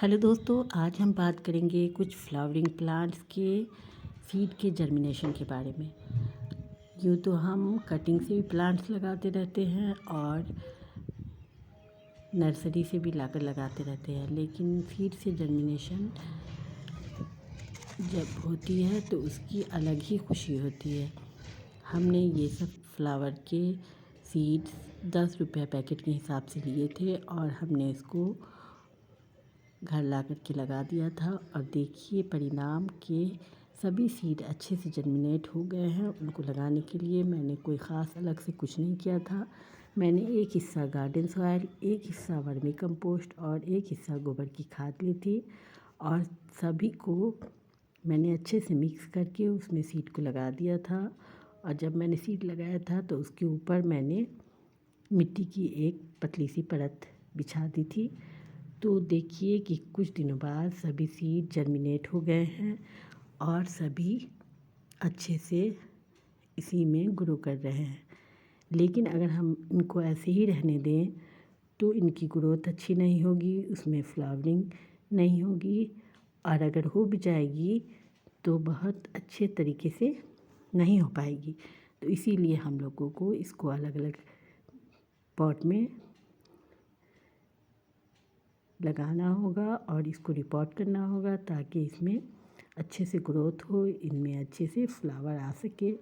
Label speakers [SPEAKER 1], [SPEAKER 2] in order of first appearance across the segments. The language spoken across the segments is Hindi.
[SPEAKER 1] हेलो दोस्तों, आज हम बात करेंगे कुछ फ्लावरिंग प्लांट्स के सीड के जर्मिनेशन के बारे में। यूँ तो हम कटिंग से भी प्लांट्स लगाते रहते हैं और नर्सरी से भी लाकर लगाते रहते हैं, लेकिन सीड से जर्मिनेशन जब होती है तो उसकी अलग ही खुशी होती है। हमने ये सब फ्लावर के सीड्स 10 रुपये पैकेट के हिसाब से लिए थे और हमने इसको घर ला कर के लगा दिया था और देखिए परिणाम के सभी सीड अच्छे से जर्मिनेट हो गए हैं। उनको लगाने के लिए मैंने कोई ख़ास अलग से कुछ नहीं किया था। मैंने एक हिस्सा गार्डन सॉइल, एक हिस्सा वर्मी कंपोस्ट और एक हिस्सा गोबर की खाद ली थी और सभी को मैंने अच्छे से मिक्स करके उसमें सीड को लगा दिया था। और जब मैंने सीड लगाया था तो उसके ऊपर मैंने मिट्टी की एक पतली सी परत बिछा दी थी। तो देखिए कि कुछ दिनों बाद सभी सीड जर्मिनेट हो गए हैं और सभी अच्छे से इसी में ग्रो कर रहे हैं। लेकिन अगर हम इनको ऐसे ही रहने दें तो इनकी ग्रोथ अच्छी नहीं होगी, उसमें फ्लावरिंग नहीं होगी और अगर हो भी जाएगी तो बहुत अच्छे तरीके से नहीं हो पाएगी। तो इसीलिए हम लोगों को इसको अलग अलग पॉट में लगाना होगा और इसको रिपोर्ट करना होगा ताकि इसमें अच्छे से ग्रोथ हो, इनमें अच्छे से फ्लावर आ सके।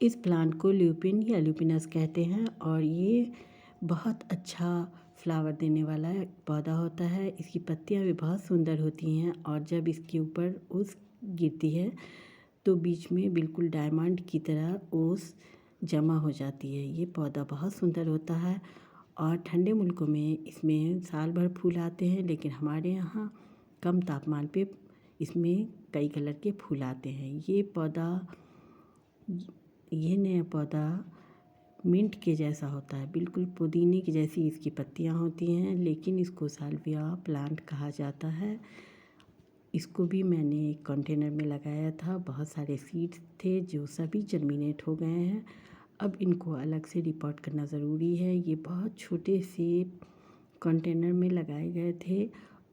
[SPEAKER 1] इस प्लांट को ल्यूपिन या ल्यूपिनस कहते हैं और ये बहुत अच्छा फ्लावर देने वाला पौधा होता है। इसकी पत्तियां भी बहुत सुंदर होती हैं और जब इसके ऊपर ओस गिरती है तो बीच में बिल्कुल डायमंड की तरह ओस जमा हो जाती है। ये पौधा बहुत सुंदर होता है और ठंडे मुल्कों में इसमें साल भर फूल आते हैं, लेकिन हमारे यहाँ कम तापमान पे इसमें कई कलर के फूल आते हैं। ये नया पौधा मिंट के जैसा होता है, बिल्कुल पुदीने की जैसी इसकी पत्तियाँ होती हैं, लेकिन इसको साल्विया प्लांट कहा जाता है। इसको भी मैंने एक कंटेनर में लगाया था। बहुत सारे सीड्स थे जो सभी जर्मिनेट हो गए हैं। अब इनको अलग से रिपोर्ट करना ज़रूरी है। ये बहुत छोटे से कंटेनर में लगाए गए थे।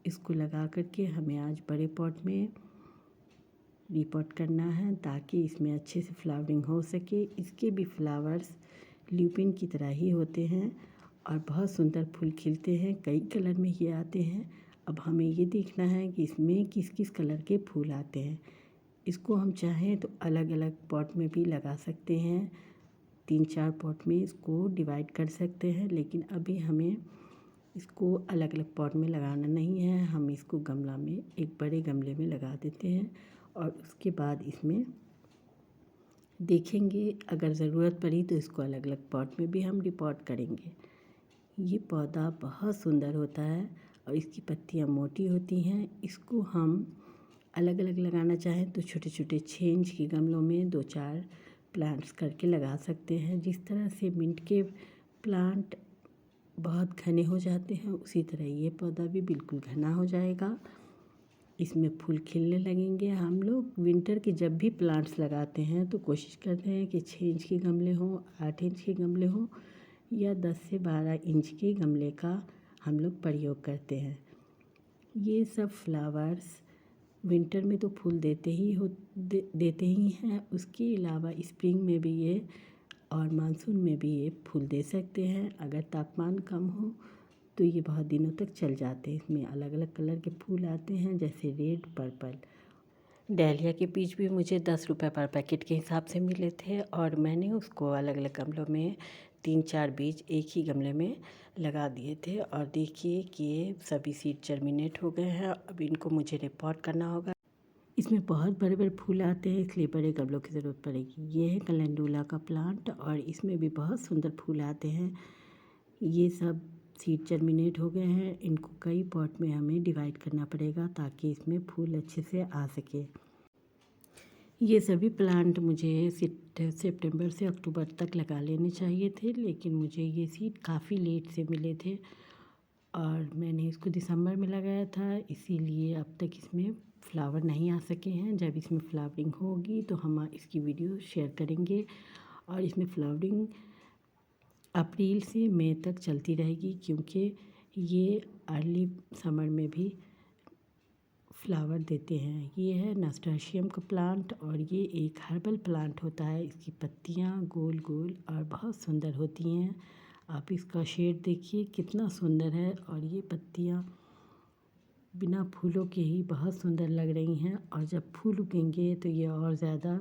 [SPEAKER 1] इसको लगा करके हमें आज बड़े पॉट में रिपोर्ट करना है ताकि इसमें अच्छे से फ्लावरिंग हो सके। इसके भी फ्लावर्स ल्यूपिन की तरह ही होते हैं और बहुत सुंदर फूल खिलते हैं, कई कलर में ये आते हैं। अब हमें ये देखना है कि इसमें किस किस कलर के फूल आते हैं। इसको हम चाहें तो अलग अलग पॉट में भी लगा सकते हैं, 3-4 पॉट में इसको डिवाइड कर सकते हैं, लेकिन अभी हमें इसको अलग अलग पॉट में लगाना नहीं है। हम इसको गमला में, एक बड़े गमले में लगा देते हैं और उसके बाद इसमें देखेंगे अगर ज़रूरत पड़ी तो इसको अलग अलग पॉट में भी हम रिपोर्ट करेंगे। ये पौधा बहुत सुंदर होता है और इसकी पत्तियाँ मोटी होती हैं। इसको हम अलग अलग लगाना चाहें तो छोटे छोटे 6 इंच के गमलों में 2-4 प्लांट्स करके लगा सकते हैं। जिस तरह से मिंट के प्लांट बहुत घने हो जाते हैं, उसी तरह ये पौधा भी बिल्कुल घना हो जाएगा। इसमें फूल खिलने लगेंगे। हम लोग विंटर के जब भी प्लांट्स लगाते हैं तो कोशिश करते हैं कि 6 इंच के गमले हों, 8 इंच के गमले हों या 10 से 12 इंच के गमले का हम लोग प्रयोग करते हैं। ये सब फ्लावर्स विंटर में तो फूल देते ही हैं। उसके अलावा स्प्रिंग में भी ये और मानसून में भी ये फूल दे सकते हैं। अगर तापमान कम हो तो ये बहुत दिनों तक चल जाते हैं। इसमें अलग अलग कलर के फूल आते हैं जैसे रेड, पर्पल। डहलिया के बीज भी मुझे 10 रुपये पर पैकेट के हिसाब से मिले थे और मैंने उसको अलग अलग गमलों में 3-4 बीज एक ही गमले में लगा दिए थे और देखिए कि ये सभी सीड जर्मिनेट हो गए हैं। अब इनको मुझे रिपोर्ट करना होगा। इसमें बहुत बड़े बड़े फूल आते हैं, इसलिए बड़े गमलों की ज़रूरत पड़ेगी। ये है कैलेंडुला का प्लांट और इसमें भी बहुत सुंदर फूल आते हैं। ये सब सीड जर्मिनेट हो गए हैं। इनको कई पॉट में हमें डिवाइड करना पड़ेगा ताकि इसमें फूल अच्छे से आ सके। ये सभी प्लांट मुझे सितंबर से अक्टूबर तक लगा लेने चाहिए थे, लेकिन मुझे ये सीड काफ़ी लेट से मिले थे और मैंने इसको दिसंबर में लगाया था, इसीलिए अब तक इसमें फ्लावर नहीं आ सके हैं। जब इसमें फ्लावरिंग होगी तो हम इसकी वीडियो शेयर करेंगे और इसमें फ्लावरिंग अप्रैल से मई तक चलती रहेगी, क्योंकि ये अर्ली समर में भी फ्लावर देते हैं। ये है नास्टाशियम का प्लांट और ये एक हर्बल प्लांट होता है। इसकी पत्तियाँ गोल गोल और बहुत सुंदर होती हैं। आप इसका शेड देखिए कितना सुंदर है और ये पत्तियाँ बिना फूलों के ही बहुत सुंदर लग रही हैं और जब फूल उगेंगे तो ये और ज़्यादा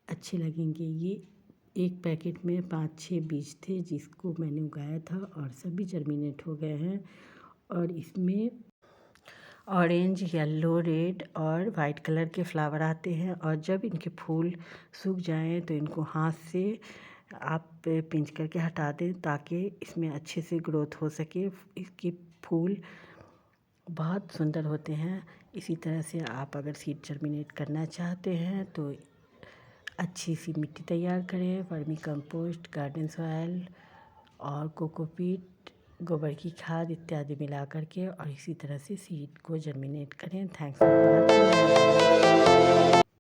[SPEAKER 1] अच्छे लगेंगे। ये एक पैकेट में 5-6 बीज थे जिसको मैंने उगाया था और सभी जर्मिनेट हो गए हैं और इसमें ऑरेंज, येलो, रेड और वाइट कलर के फ्लावर आते हैं और जब इनके फूल सूख जाएं तो इनको हाथ से आप पिंच करके हटा दें ताकि इसमें अच्छे से ग्रोथ हो सके। इसके फूल बहुत सुंदर होते हैं। इसी तरह से आप अगर सीड जर्मिनेट करना चाहते हैं तो अच्छी सी मिट्टी तैयार करें, वर्मी कंपोस्ट, गार्डन सॉइल और कोकोपीट, गोबर की खाद इत्यादि मिला करके और इसी तरह से सीड को जर्मिनेट करें। Thanks for watching.